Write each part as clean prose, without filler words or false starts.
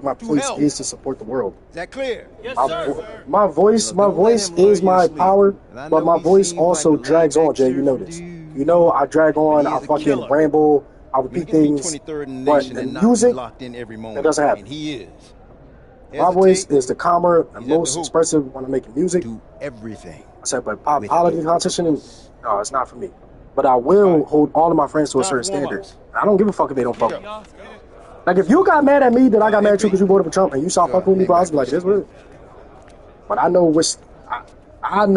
my place is to support the world. Is that clear? Yes, sir. My voice is my power, but my voice also drags on, Jay. You know this. You know I drag on. I fucking ramble. I repeat things. But in music, it doesn't happen. He is. My voice is the calmer and most expressive when I'm making music. Do everything. I said, but politics competition, no, it's not for me. But I will hold all of my friends to a certain standard. I don't give a fuck if they don't fuck with me. Like, if you got mad at me that I got mad at you because you voted for Trump and you saw fucking with me, bro, I was like, this what it is. But I know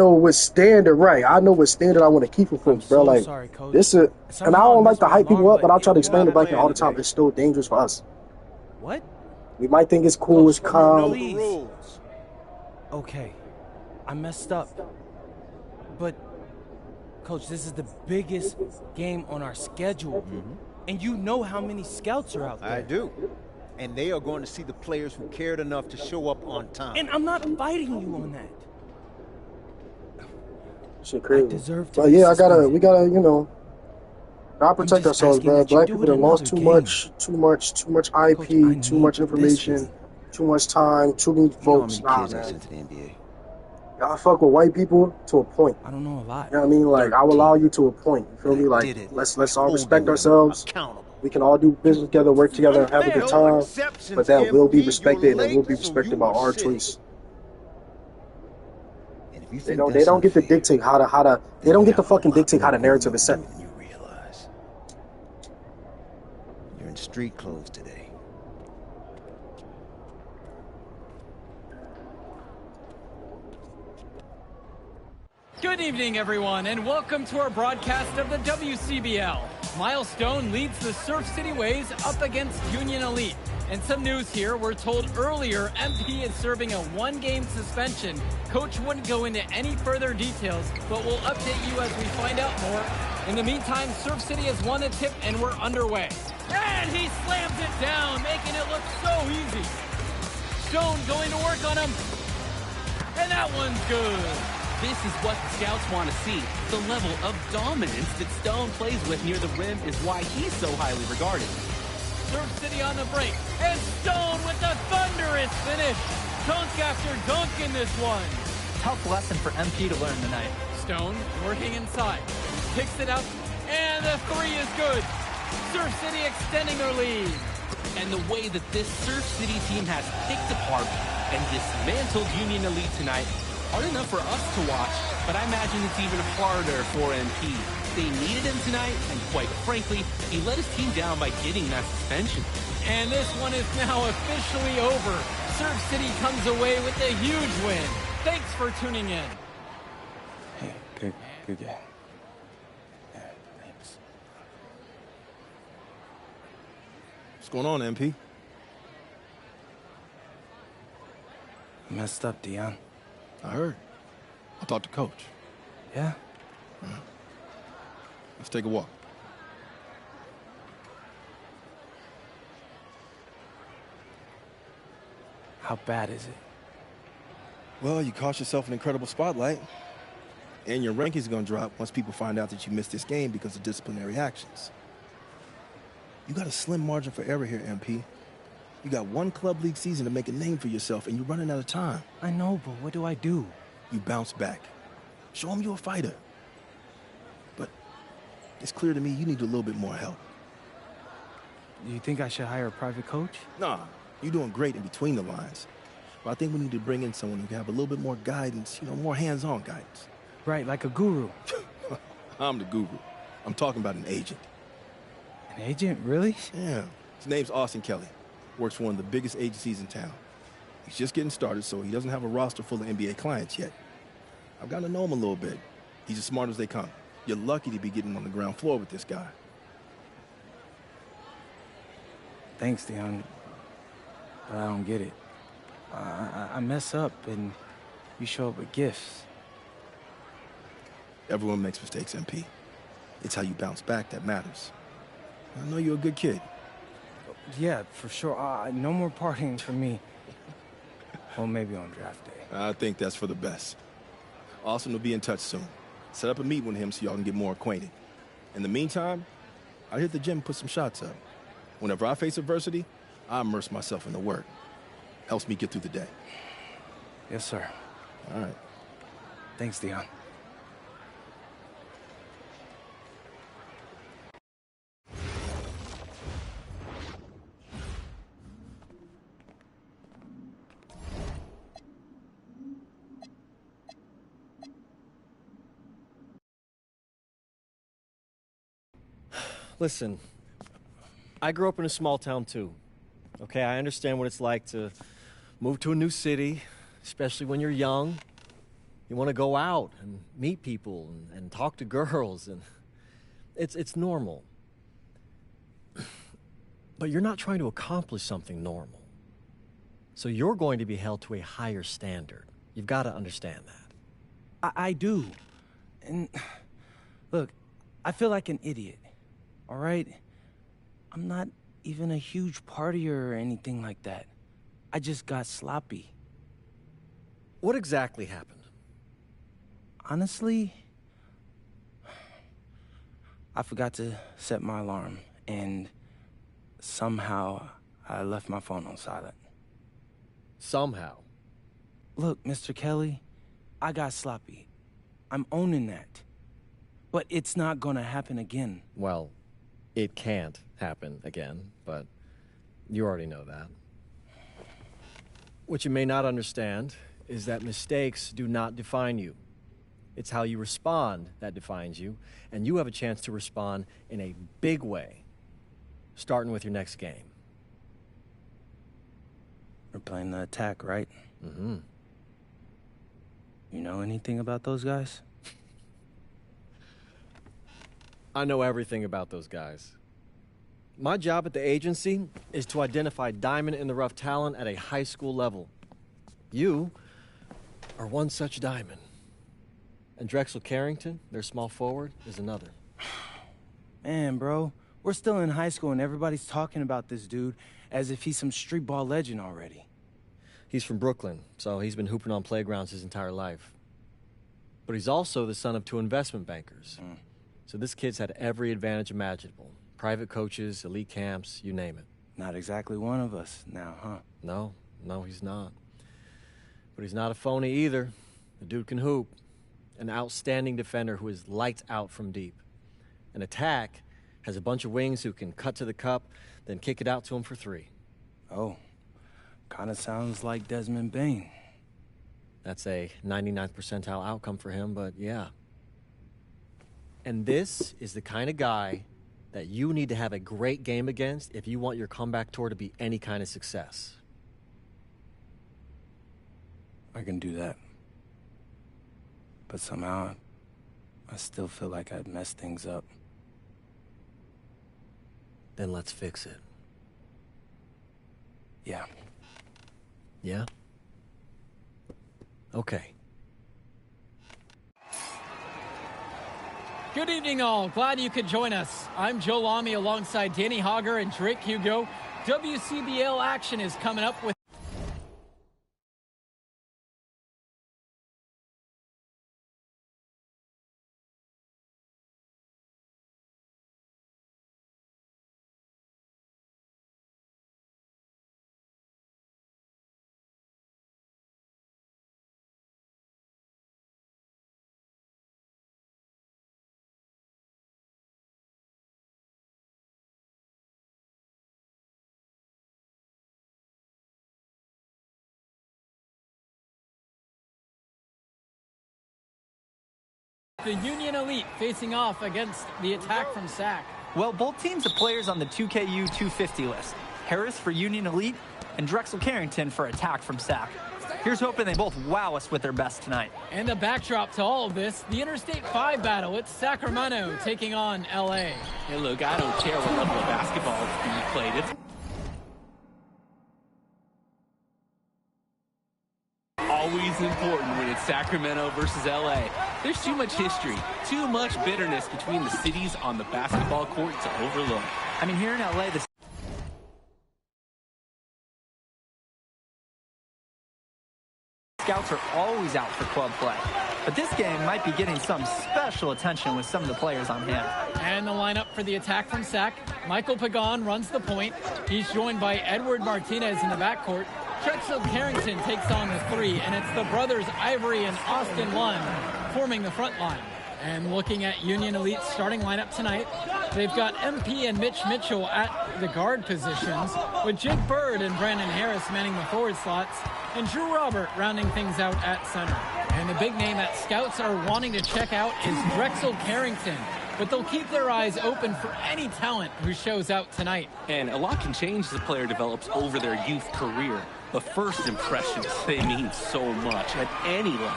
what standard, right? I know what standard I want to keep for folks, bro. Like, this is, and I don't like to hype people up, but I'll try to explain to Black all the time. It's still dangerous for us. What? We might think it's cool, it's calm. Okay, I messed up. But, Coach, this is the biggest game on our schedule. And you know how many scouts are out there. I do. And they are going to see the players who cared enough to show up on time. And I'm not fighting you on that. Shit crazy. I deserve to but yeah, we gotta, you know, gotta protect ourselves, man. Black people that lost too much IP, Coach, too much information, too much time, too many folks. Nah, man. Y'all fuck with white people to a point. I don't know a lot. You know what I mean? Like, I will allow you to a point. You feel me? Like, let's all respect ourselves. We can all do business together, work together, and have a good time. But that will be respected, and will be respected by our choice. They don't get to dictate how to they don't get to fucking dictate how the narrative is set. You realize you're in street clothes today. Good evening, everyone, and welcome to our broadcast of the WCBL. Milestone leads the Surf City Waves up against Union Elite. And some news here, we're told earlier MP is serving a one-game suspension. Coach wouldn't go into any further details, but we'll update you as we find out more. In the meantime, Surf City has won a tip and we're underway. And he slams it down, making it look so easy. Stone going to work on him. And that one's good. This is what the scouts want to see. The level of dominance that Stone plays with near the rim is why he's so highly regarded. Surf City on the break, and Stone with the thunderous finish. Dunk after dunk in this one. Tough lesson for MP to learn tonight. Stone working inside, picks it up, and the three is good. Surf City extending their lead. And the way that this Surf City team has picked apart and dismantled Union Elite tonight, hard enough for us to watch, but I imagine it's even harder for MP. They needed him tonight, and quite frankly, he let his team down by getting that suspension. And this one is now officially over. Surf City comes away with a huge win. Thanks for tuning in. Hey, good game. Yeah, thanks. What's going on, MP? Messed up, Dion. I heard. I'll talk to Coach. Yeah? Let's take a walk. How bad is it? Well, you cost yourself an incredible spotlight. And your ranking's gonna drop once people find out that you missed this game because of disciplinary actions. You got a slim margin for error here, MP. You got one club league season to make a name for yourself, and you're running out of time. I know, but what do I do? You bounce back. Show them you're a fighter. But it's clear to me you need a little bit more help. Do you think I should hire a private coach? Nah, you're doing great in between the lines. But I think we need to bring in someone who can have a little bit more guidance, you know, more hands-on guidance. Right, like a guru. I'm the guru. I'm talking about an agent. An agent, really? Yeah. His name's Austin Kelly. Works for one of the biggest agencies in town. He's just getting started, so he doesn't have a roster full of NBA clients yet. I've gotten to know him a little bit. He's as smart as they come. You're lucky to be getting on the ground floor with this guy. Thanks, Dion. But I don't get it. I mess up, and you show up with gifts. Everyone makes mistakes, MP. It's how you bounce back that matters. I know you're a good kid. Yeah, for sure. No more partying for me. Well, maybe on draft day. I think that's for the best. Austin will be in touch soon. Set up a meet with him so y'all can get more acquainted. In the meantime, I'll hit the gym and put some shots up. Whenever I face adversity, I immerse myself in the work. Helps me get through the day. Yes, sir. All right. Thanks, Dion. Listen, I grew up in a small town too. Okay, I understand what it's like to move to a new city, especially when you're young. You want to go out and meet people and talk to girls, and it's normal. But you're not trying to accomplish something normal. So you're going to be held to a higher standard. You've got to understand that. I do. And look, I feel like an idiot. All right? I'm not even a huge partier or anything like that. I just got sloppy. What exactly happened? Honestly, I forgot to set my alarm, and somehow I left my phone on silent. Somehow? Look, Mr. Kelly, I got sloppy. I'm owning that. But it's not gonna happen again. Well, it can't happen again, but you already know that. What you may not understand is that mistakes do not define you. It's how you respond that defines you, and you have a chance to respond in a big way, starting with your next game. We're playing the attack, right? Mm-hmm. You know anything about those guys? I know everything about those guys. My job at the agency is to identify diamond-in-the-rough talent at a high school level. You are one such diamond. And Drexel Carrington, their small forward, is another. Man, bro, we're still in high school and everybody's talking about this dude as if he's some street ball legend already. He's from Brooklyn, so he's been hooping on playgrounds his entire life. But he's also the son of 2 investment bankers. So this kid's had every advantage imaginable. Private coaches, elite camps, you name it. Not exactly one of us now, huh? No, he's not. But he's not a phony either. The dude can hoop. An outstanding defender who is lights out from deep. An attack has a bunch of wings who can cut to the cup, then kick it out to him for 3. Oh, kind of sounds like Desmond Bain. That's a 99th percentile outcome for him, but yeah. And this is the kind of guy that you need to have a great game against if you want your comeback tour to be any kind of success. I can do that. But somehow, I still feel like I'd messed things up. Then let's fix it. Yeah. Yeah? Okay. Good evening, all. Glad you could join us. I'm Joe Lamy alongside Danny Hogger and Drake Hugo. WCBL action is coming up with the Union Elite facing off against the attack from SAC. Well, both teams have players on the 2KU 250 list. Harris for Union Elite and Drexel Carrington for attack from SAC. Here's hoping they both wow us with their best tonight. And the backdrop to all of this, the Interstate 5 battle. It's Sacramento taking on LA. Hey, look, I don't care what level of basketball is being played. It's always important when it's Sacramento versus LA. There's too much history, too much bitterness between the cities on the basketball court to overlook. I mean, here in LA, the scouts are always out for club play. But this game might be getting some special attention with some of the players on hand. And the lineup for the attack from SAC. Michael Pagan runs the point. He's joined by Edward Martinez in the backcourt. Drexel Carrington takes on the 3, and it's the brothers Ivory and Austin Lund forming the front line. And looking at Union Elite's starting lineup tonight, they've got MP and Mitch Mitchell at the guard positions, with Jake Bird and Brandon Harris manning the forward slots, and Drew Robert rounding things out at center. And the big name that scouts are wanting to check out is Drexel Carrington, but they'll keep their eyes open for any talent who shows out tonight. And a lot can change as a player develops over their youth career, but first impressions, they mean so much at any level.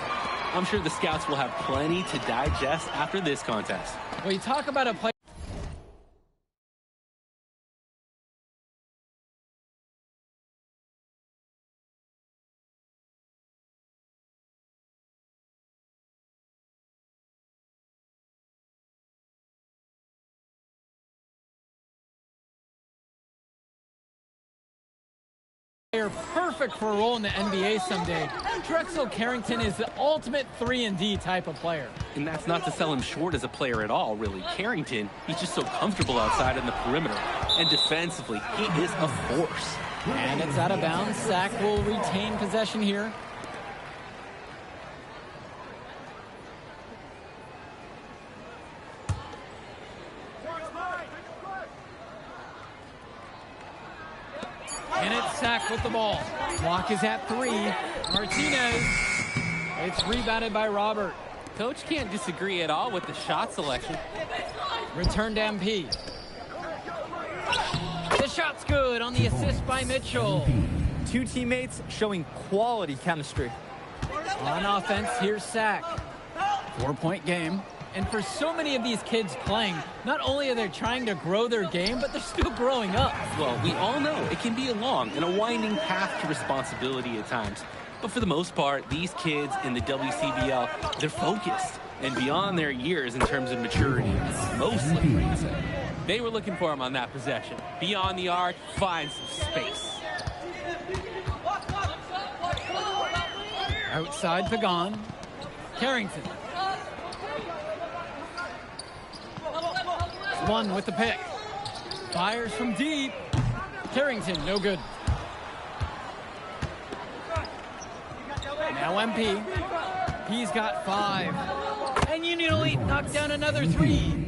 I'm sure the scouts will have plenty to digest after this contest. Well, you talk about a player perfect for a role in the NBA someday. Drexel Carrington is the ultimate 3-and-D type of player. And that's not to sell him short as a player at all, really. Carrington, he's just so comfortable outside in the perimeter. And defensively, he is a force. And it's out of bounds. Sack will retain possession here. And it's Sack with the ball. Block is at 3. Martinez. It's rebounded by Robert. Coach can't disagree at all with the shot selection. Return to MP. The shot's good on the assist by Mitchell. Two teammates showing quality chemistry. On offense, here's Sack. 4-point game. And for so many of these kids playing, not only are they trying to grow their game, but they're still growing up. Well, we all know it can be a long and a winding path to responsibility at times. But for the most part, these kids in the WCBL, they're focused and beyond their years in terms of maturity. Mostly, they were looking for him on that possession. Beyond the arc, find some space. Outside Pagan. Carrington. One with the pick. Fires from deep. Carrington, no good. Now MP. He's got 5. And Union Elite knocked down another 3.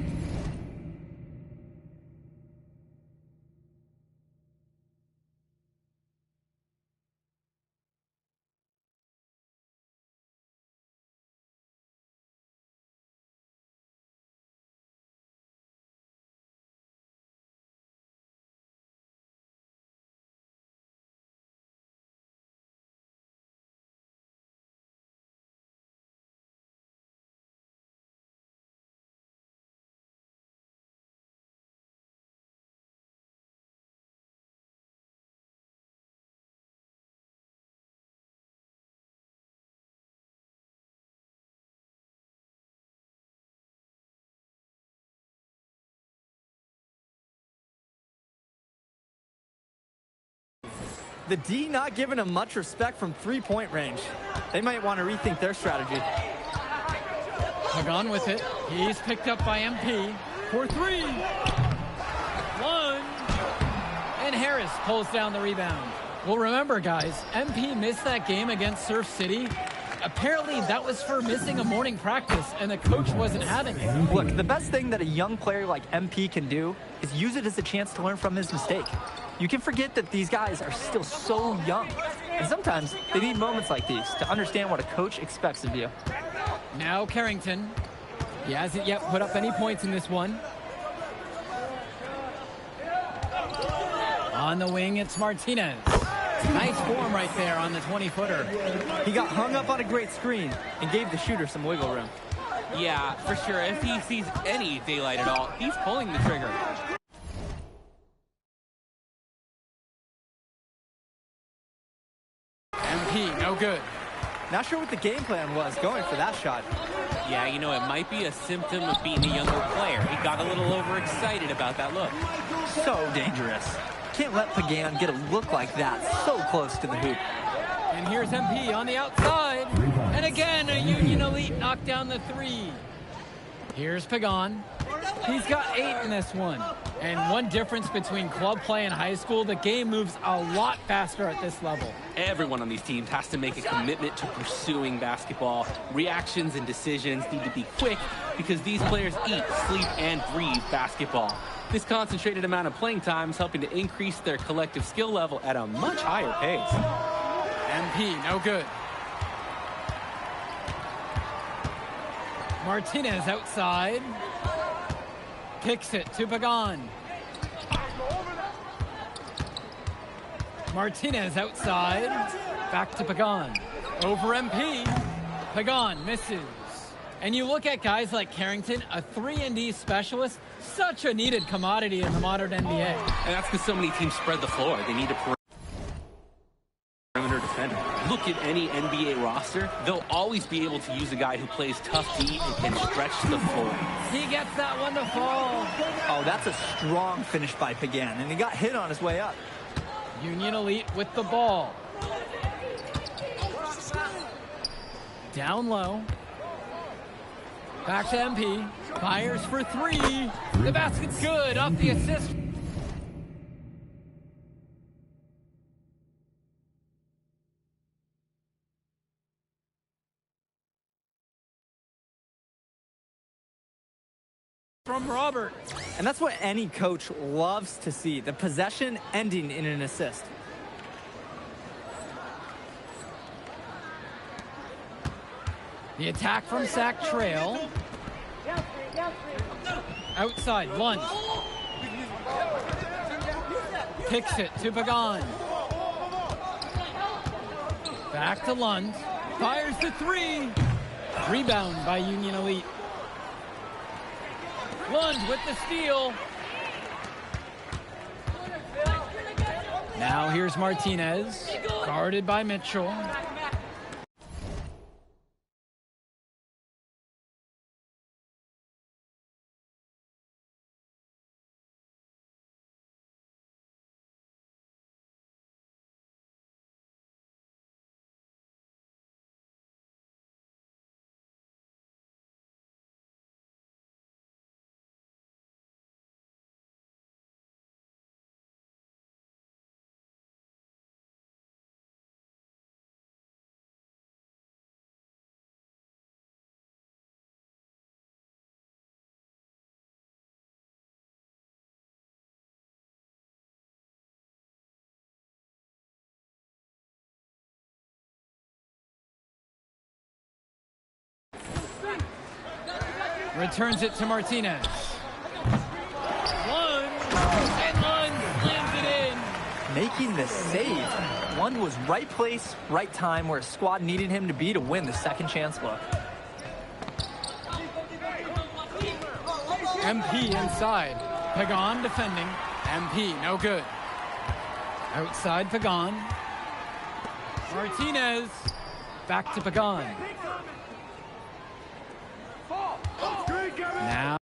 The D not giving him much respect from 3-point range. They might want to rethink their strategy. Pagan with it. He's picked up by MP for 3. 1. And Harris pulls down the rebound. Well, remember, guys, MP missed that game against Surf City. Apparently, that was for missing a morning practice, and the coach wasn't having it. Look, the best thing that a young player like MP can do is use it as a chance to learn from his mistake. You can forget that these guys are still so young. And sometimes they need moments like these to understand what a coach expects of you. Now Carrington. He hasn't yet put up any points in this one. On the wing, it's Martinez. Nice form right there on the 20-footer. He got hung up on a great screen and gave the shooter some wiggle room. Yeah, for sure. If he sees any daylight at all, he's pulling the trigger. MP, no good. Not sure what the game plan was going for that shot. Yeah, you know, it might be a symptom of being a younger player. He got a little overexcited about that look. So dangerous. Can't let Pagan get a look like that so close to the hoop. And here's MP on the outside. And again, a Union Elite knocked down the 3. Here's Pagan. He's got 8 in this one. And one difference between club play and high school, the game moves a lot faster at this level. Everyone on these teams has to make a commitment to pursuing basketball. Reactions and decisions need to be quick because these players eat, sleep, and breathe basketball. This concentrated amount of playing time is helping to increase their collective skill level at a much higher pace. MP, no good. Martinez outside. Kicks it to Pagan. Martinez outside. Back to Pagan. Over MP. Pagan misses. And you look at guys like Carrington, a 3-and-D specialist, such a needed commodity in the modern NBA. And that's because so many teams spread the floor. They need a perimeter defender. Look at any NBA roster. They'll always be able to use a guy who plays tough D and can stretch the floor. He gets that one to fall. Oh, that's a strong finish by Pagan, and he got hit on his way up. Union Elite with the ball. Down low. Back to MP. Fires for three. The basket's good off the assist. From Robert. And that's what any coach loves to see, the possession ending in an assist. The attack from Sack Trail. Outside, Lund. Kicks it to Pagan. Back to Lund. Fires the three. Rebound by Union Elite. Lund with the steal. Now here's Martinez, guarded by Mitchell. Returns it to Martinez. Lund, and Lund slams it in. Making the save. Lund was right place, right time where his squad needed him to be to win the second chance look. MP inside. Pagan defending. MP, no good. Outside Pagan. Martinez. Back to Pagan. Now.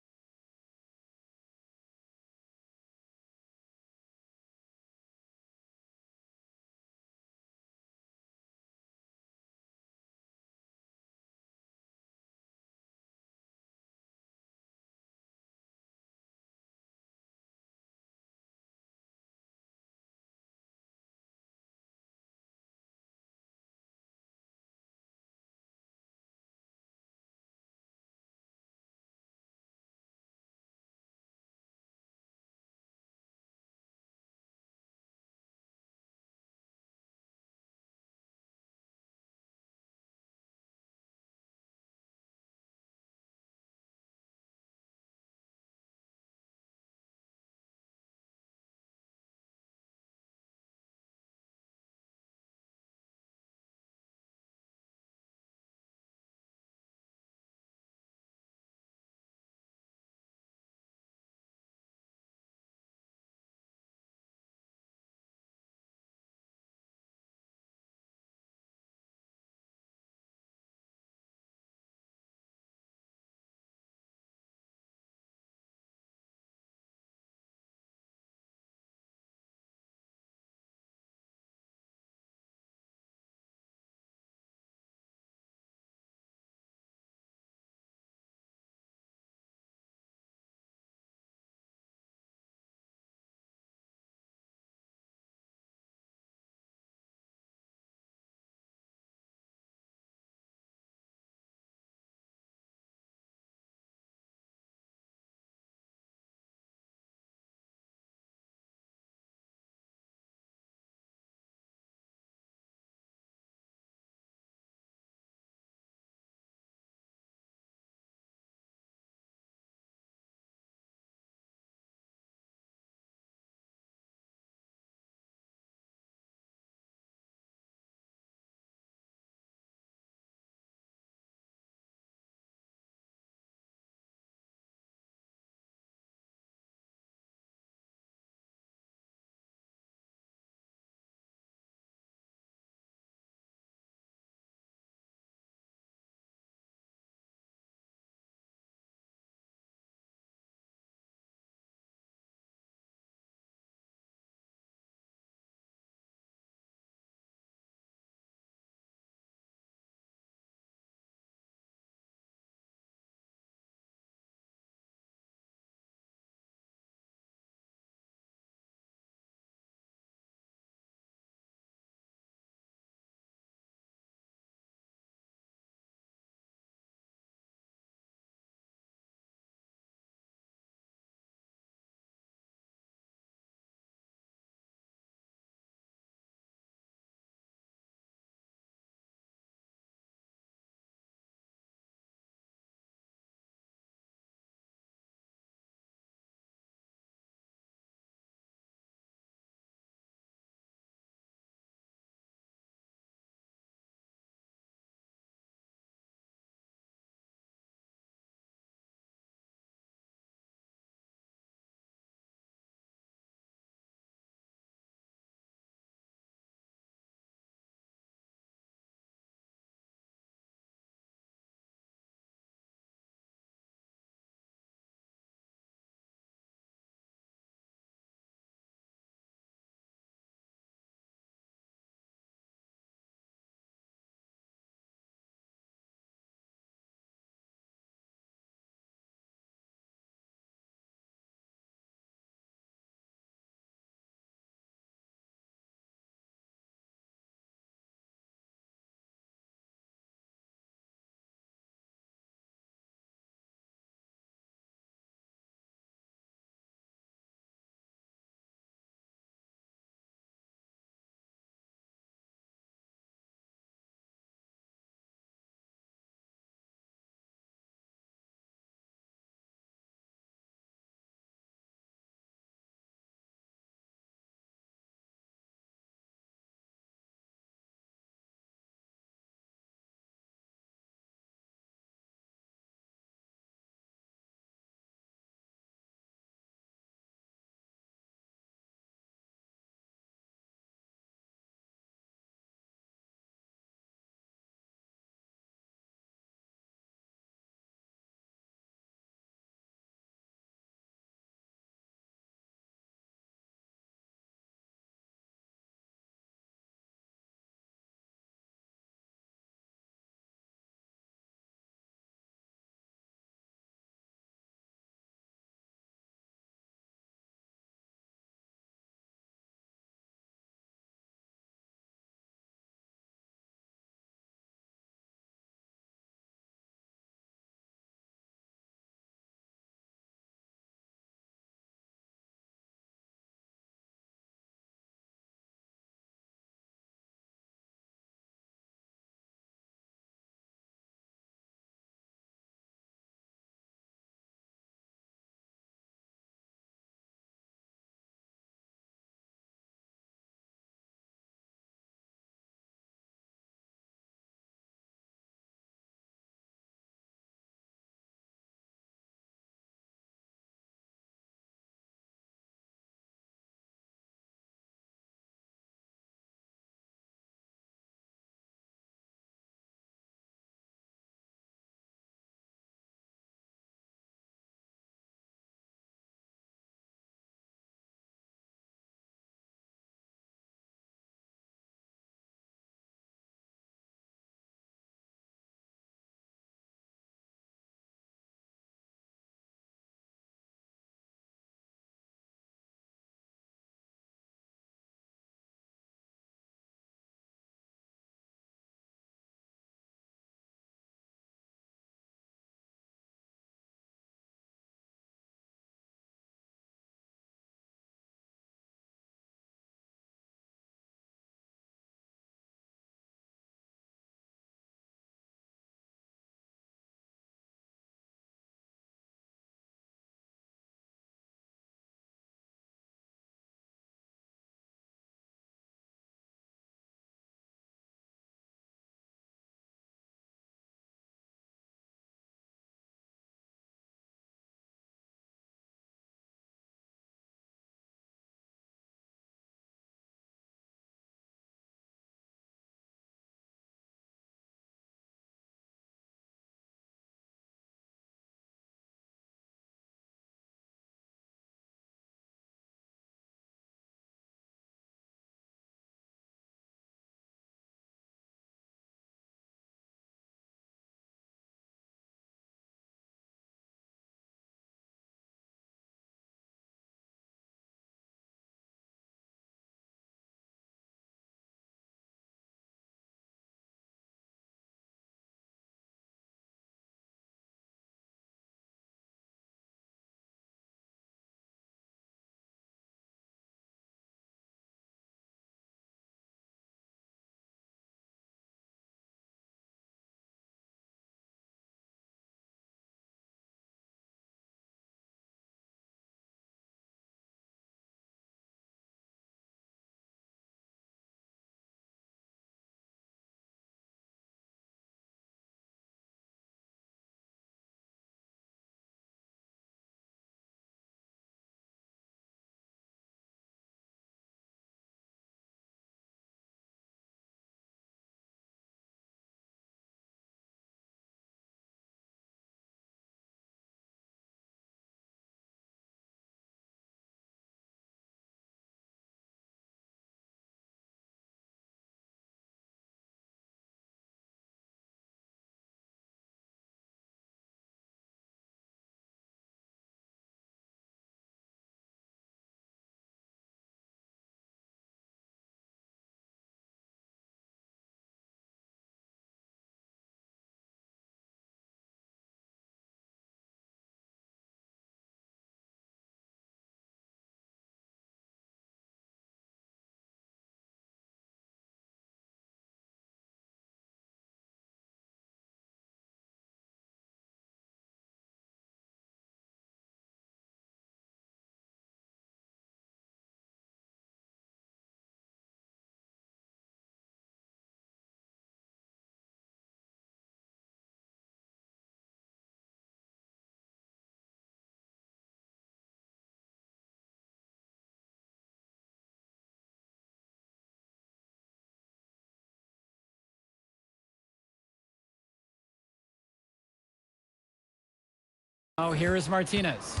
Oh, here is Martinez.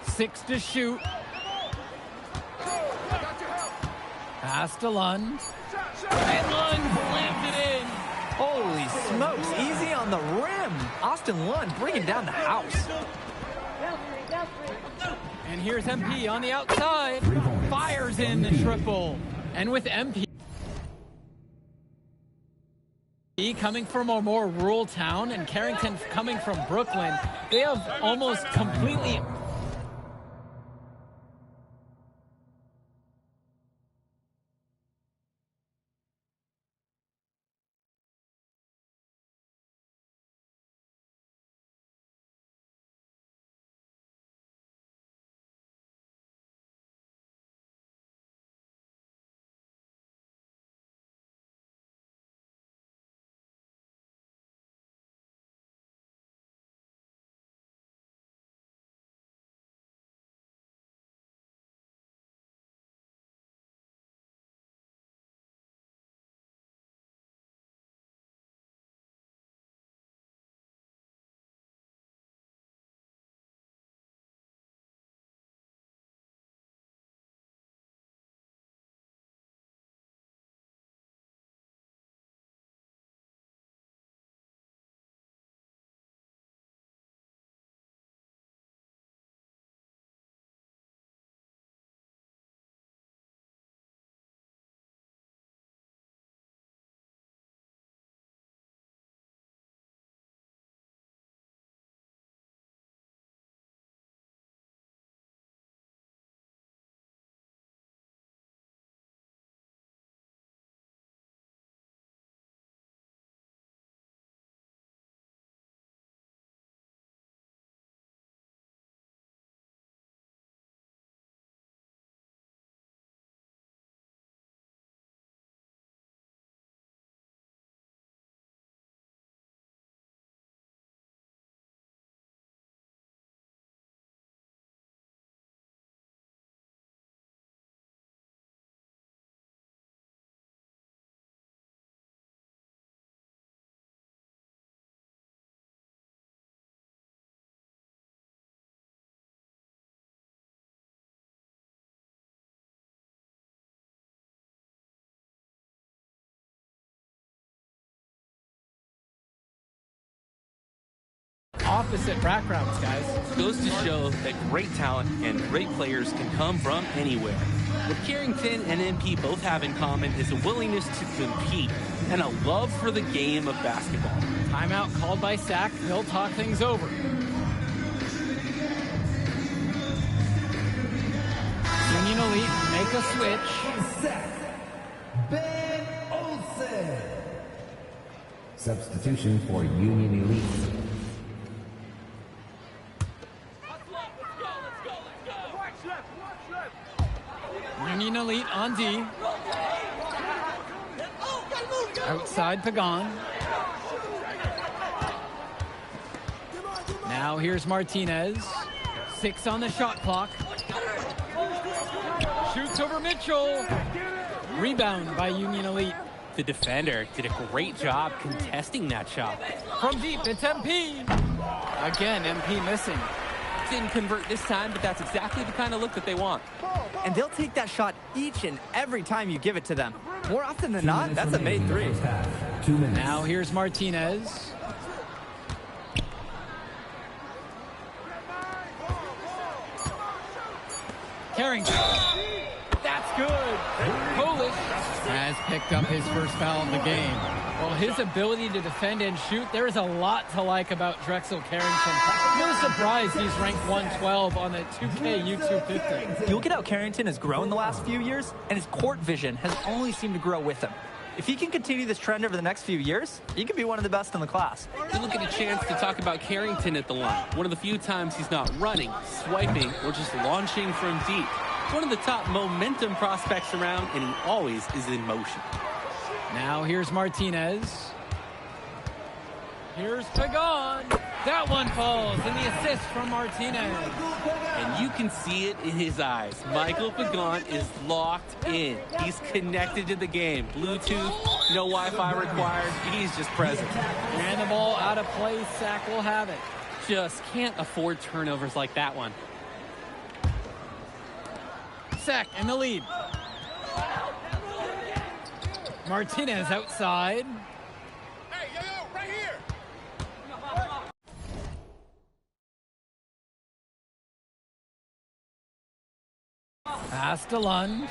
6 to shoot. Pass to Lund. And Lund slams it in. Holy smokes, easy on the rim. Austin Lund bringing down the house. And here's MP on the outside. Fires in the triple. And with MP coming from a more rural town and Carrington coming from Brooklyn, they have almost completely opposite backgrounds, guys. Goes to show that great talent and great players can come from anywhere. What Carrington and MP both have in common is a willingness to compete and a love for the game of basketball. Timeout called by Sack. They'll talk things over. Union Elite make a switch. Ben Olsen. Substitution for Union Elite. Union Elite on D. Outside Pagan. Now here's Martinez. 6 on the shot clock. Shoots over Mitchell. Rebound by Union Elite. The defender did a great job contesting that shot. From deep, it's MP. Again, MP missing. Didn't convert this time, but that's exactly the kind of look that they want. And they'll take that shot each and every time you give it to them. More often than not, that's a made 3. 2 minutes. Now here's Martinez. Carrington. That's good. Polish has picked up his first foul of the game. Well, his ability to defend and shoot, there is a lot to like about Drexel Carrington. No surprise he's ranked 112 on the 2K YouTube 50. You look at how Carrington has grown the last few years, and his court vision has only seemed to grow with him. If he can continue this trend over the next few years, he could be one of the best in the class. You look at a chance to talk about Carrington at the line. One of the few times he's not running, swiping, or just launching from deep. One of the top momentum prospects around, and he always is in motion. Now here's Martinez. Here's Pagan. That one falls, and the assist from Martinez. And you can see it in his eyes. Michael Pagan is locked in. He's connected to the game. Bluetooth, no Wi-Fi required. He's just present. And the ball out of play. Sack will have it. just can't afford turnovers like that one. SAC in the lead. Martinez outside. Hey, yo, right here. Pass to Lund. And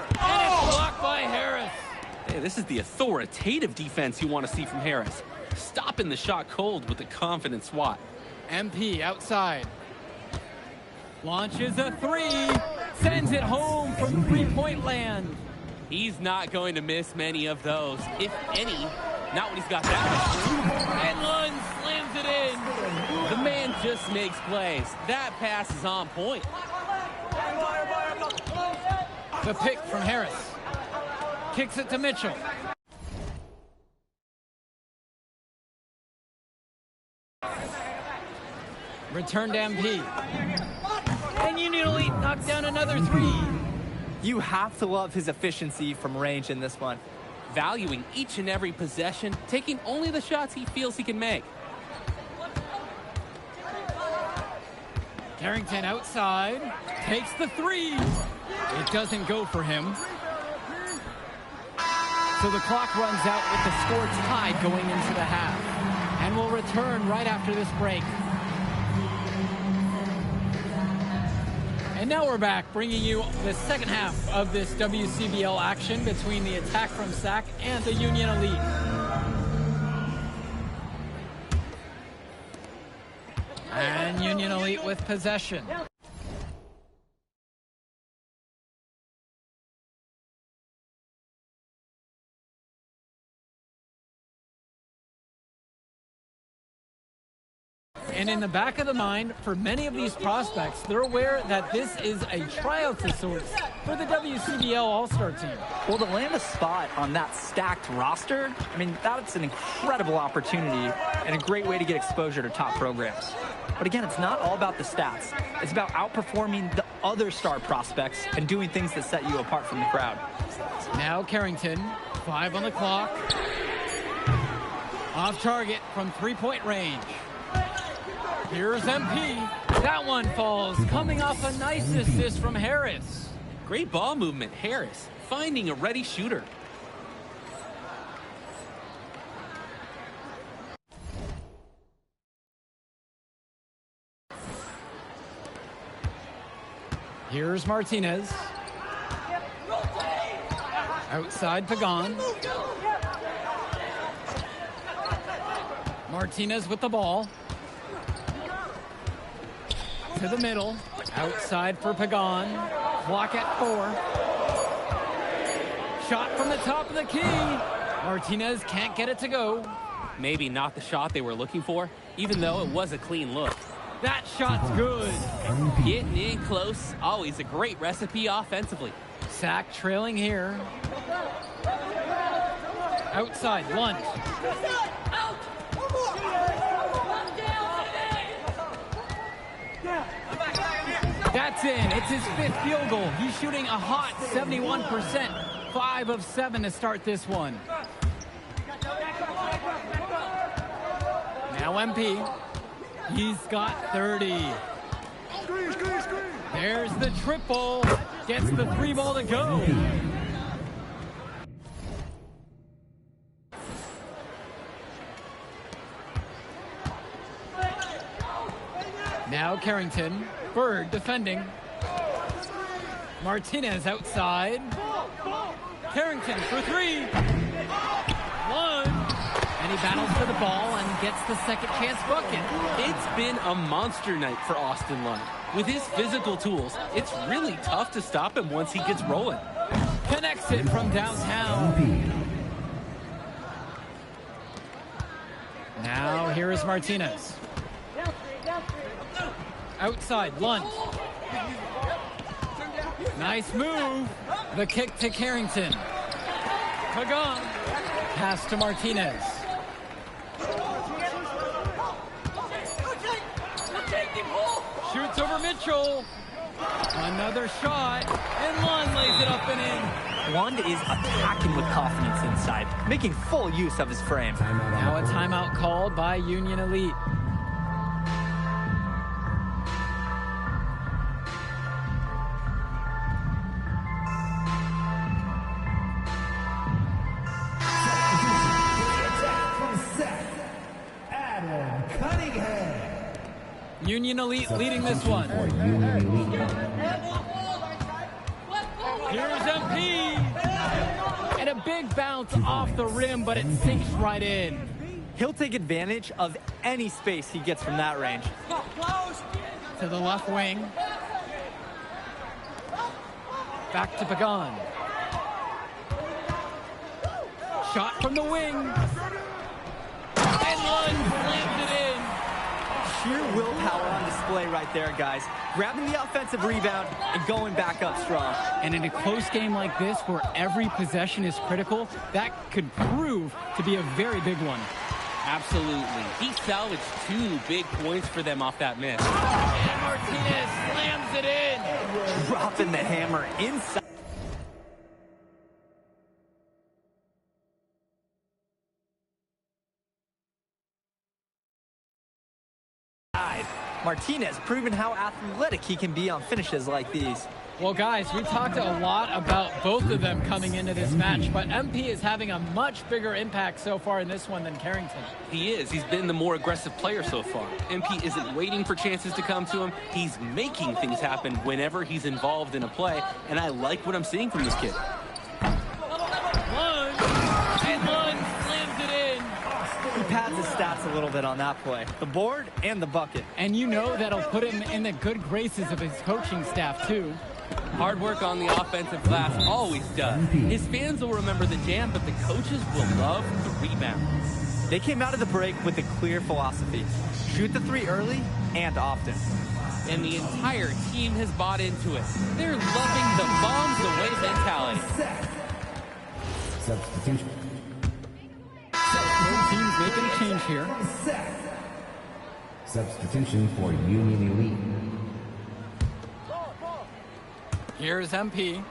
it's blocked by Harris. Hey, this is the authoritative defense you want to see from Harris. Stopping the shot cold with a confident swat. MP outside. Launches a three. Sends it home from three-point land. He's not going to miss many of those, if any. Not when he's got that much room. And Lund slams it in. The man just makes plays. That pass is on point. The pick from Harris. Kicks it to Mitchell. Return to MP. And Union Elite knocked down another three. You have to love his efficiency from range in this one. Valuing each and every possession, taking only the shots he feels he can make. Carrington outside. Takes the three. It doesn't go for him. So the clock runs out with the score tied going into the half. And we'll return right after this break. And now we're back, bringing you the second half of this WCBL action between the attack from SAC and the Union Elite. And Union Elite with possession. And in the back of the mind, for many of these prospects, they're aware that this is a tryout of sorts for the WCBL All-Star team. Well, to land a spot on that stacked roster, I mean, that's an incredible opportunity and a great way to get exposure to top programs. But again, it's not all about the stats. It's about outperforming the other star prospects and doing things that set you apart from the crowd. Now Carrington, 5 on the clock. Off target from three-point range. Here's MP. That one falls, coming off a nice assist from Harris. Great ball movement, Harris, finding a ready shooter. Here's Martinez. Outside Pagan. Martinez with the ball. To the middle. Outside for Pagan. Clock at 4. Shot from the top of the key. Martinez can't get it to go. Maybe not the shot they were looking for, even though it was a clean look. That shot's good. Getting in close, always a great recipe offensively. SAC trailing here. Outside, Lund. That's in. It's his 5th field goal. He's shooting a hot 71%. 5 of 7 to start this one. Now MP. He's got 30. There's the triple. Gets the 3 ball to go. Now Carrington. Bird defending. Martinez outside. Carrington for 3. Lund. And he battles for the ball and gets the second chance bucket. It's been a monster night for Austin Lund. With his physical tools, it's really tough to stop him once he gets rolling. Connects it from downtown. Now here is Martinez. Outside, Lund. Nice move. The kick to Carrington. Pagan. Pass to Martinez. Shoots over Mitchell. Another shot. And Lund lays it up and in. Lund is attacking with confidence inside, making full use of his frame. Now a timeout called by Union Elite. Union Elite leading this one. For Union Elite. Here's MP. And a big bounce off the rim, but it sinks right in. He'll take advantage of any space he gets from that range. To the left wing. Back to Pagan. Shot from the wing. And Lund slams it in. Sheer willpower on display right there, guys. Grabbing the offensive rebound and going back up strong. And in a close game like this, where every possession is critical, that could prove to be a very big one. Absolutely. He salvaged 2 big points for them off that miss. And Martinez slams it in. Dropping the hammer inside. Martinez proving how athletic he can be on finishes like these. Well, guys, we talked a lot about both of them coming into this match, but MP is having a much bigger impact so far in this one than Carrington. He is. He's been the more aggressive player so far. MP isn't waiting for chances to come to him. He's making things happen whenever he's involved in a play, and I like what I'm seeing from this kid. Lund, and Lund slams it in. He pads his stats a little bit on that play. The board and the bucket. And you know that'll put him in the good graces of his coaching staff, too. Hard work on the offensive glass always does. His fans will remember the jam, but the coaches will love the rebound. They came out of the break with a clear philosophy. Shoot the 3 early and often. And the entire team has bought into it. They're loving the bombs away mentality. Substitution. Both teams making a change here. Substitution for Union Elite. Here's MP.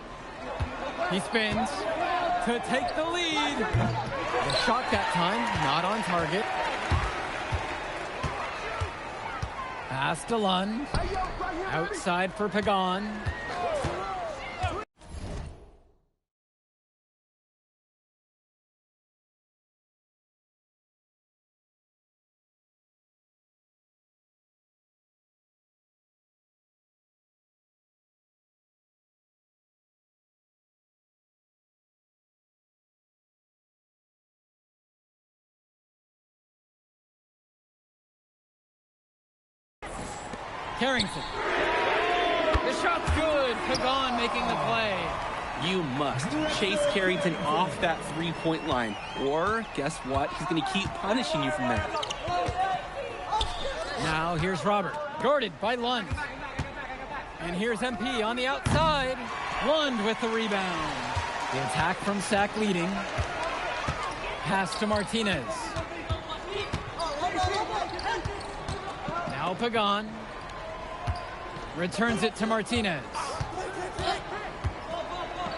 He spins to take the lead. The shot that time, not on target. Pass to Lund. Outside for Pagan. Carrington. The shot's good. Pagan making the play. You must chase Carrington off that 3-point line. Or, guess what? He's going to keep punishing you from there. Now here's Robert. Guarded by Lund. And here's MP on the outside. Lund with the rebound. The attack from Sack leading. Pass to Martinez. Now Pagan. Returns it to Martinez.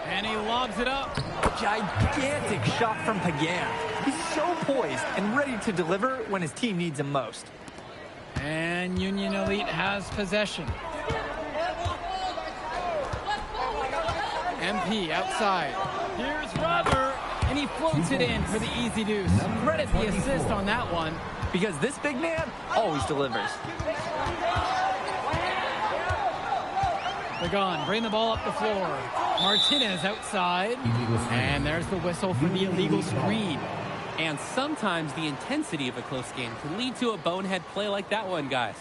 And he lobs it up. Gigantic shot from Pagan. He's so poised and ready to deliver when his team needs him most. And Union Elite has possession. MP outside. Here's Robert. And he floats it in for the easy deuce. Credit the assist on that one. Because this big man always delivers. Pagan, bring the ball up the floor. Martinez outside. And there's the whistle for the illegal screen. And sometimes the intensity of a close game can lead to a bonehead play like that one, guys.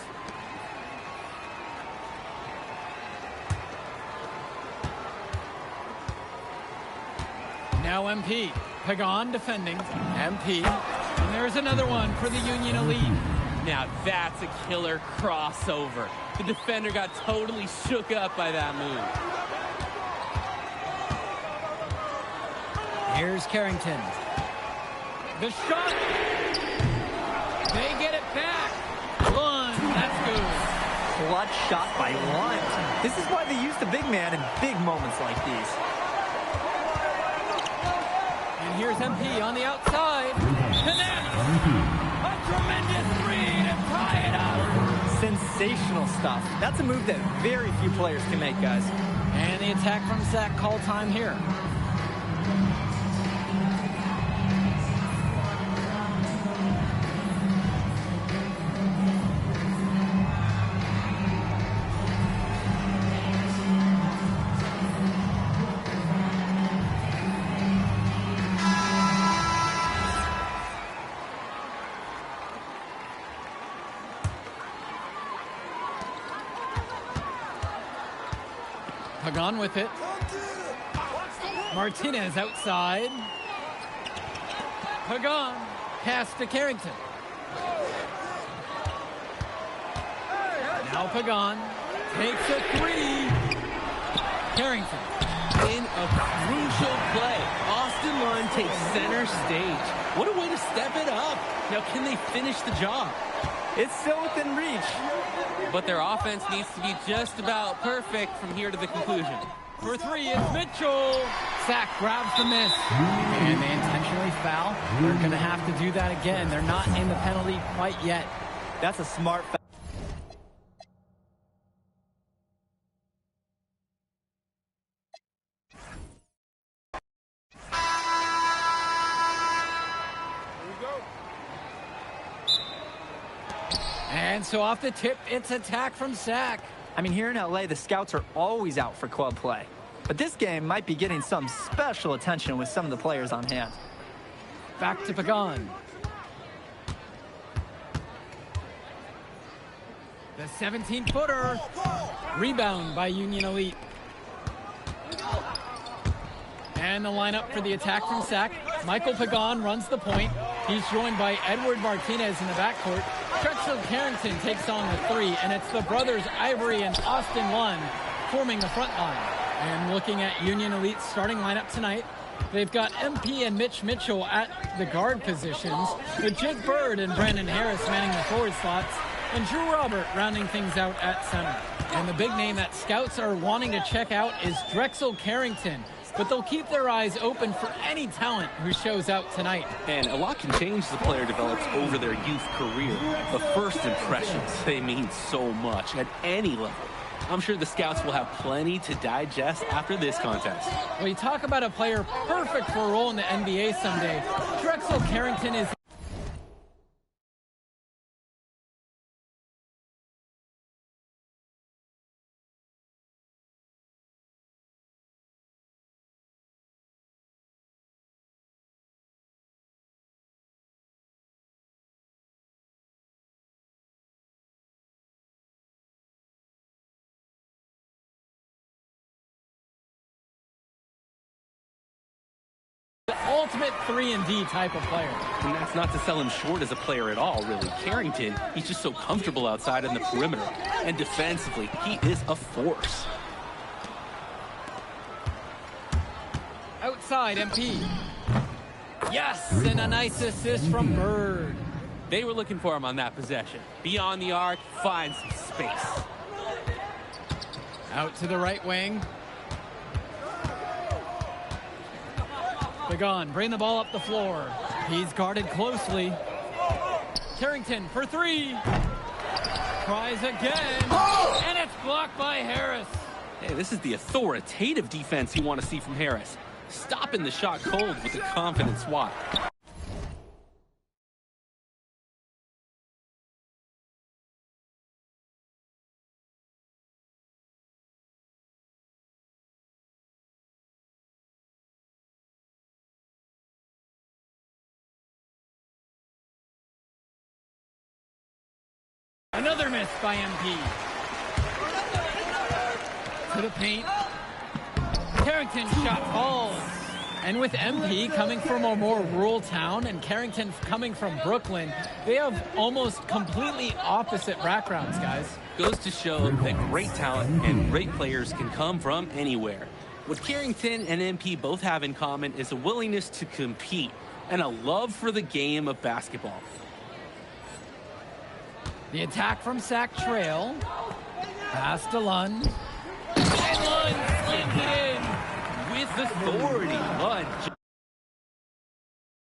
Now MP. Pagan defending. MP. And there's another one for the Union Elite. Now that's a killer crossover. The defender got totally shook up by that move. Here's Carrington. The shot. They get it back. Lund, that's good. Clutch shot by Lund. This is why they use the big man in big moments like these. And here's MP on the outside. Connect. A tremendous three to tie it up. Sensational stuff. That's a move that very few players can make, guys. And the attack from Sack, call time here. Pagan with it. Martinez outside. Pagan, pass to Carrington. Now Pagan takes a three. Carrington. In a crucial play, Austin Lunn takes center stage. What a way to step it up. Now, can they finish the job? It's still within reach. But their offense needs to be just about perfect from here to the conclusion. For three, it's Mitchell. Sack grabs the miss. And they intentionally foul. They're going to have to do that again. They're not in the penalty quite yet. That's a smart foul. And so off the tip, it's attack from Sack. I mean, here in LA, the scouts are always out for club play. But this game might be getting some special attention with some of the players on hand. Back to Pagan. The 17-footer. Rebound by Union Elite. And the lineup for the attack from Sack. Michael Pagan runs the point. He's joined by Edward Martinez in the backcourt. Drexel Carrington takes on the three, and it's the brothers Ivory and Austin Lunn forming the front line. And looking at Union Elite's starting lineup tonight, they've got MP and Mitch Mitchell at the guard positions, with Jake Bird and Brandon Harris manning the forward slots, and Drew Robert rounding things out at center. And the big name that scouts are wanting to check out is Drexel Carrington, but they'll keep their eyes open for any talent who shows out tonight. And a lot can change as the player develops over their youth career. The first impressions, they mean so much at any level. I'm sure the scouts will have plenty to digest after this contest. Well, you talk about a player perfect for a role in the NBA someday. Drexel Carrington is the ultimate 3-and-D type of player. And that's not to sell him short as a player at all, really. Carrington, he's just so comfortable outside in the perimeter. And defensively, he is a force. Outside, MP. Yes, and a nice assist from Bird. They were looking for him on that possession. Beyond the arc, finds some space. Out to the right wing. Pagan, bring the ball up the floor. He's guarded closely. Carrington for three. Tries again. And it's blocked by Harris. Hey, this is the authoritative defense you want to see from Harris. Stopping the shot cold with a confident swat. Another miss by MP. To the paint. Carrington shot falls. And with MP coming from a more rural town and Carrington coming from Brooklyn, they have almost completely opposite backgrounds, guys. Goes to show that great talent and great players can come from anywhere. What Carrington and MP both have in common is a willingness to compete and a love for the game of basketball. The attack from Sack Trail. Pass to Lunn. And Lunn slams it in. With authority, Lunn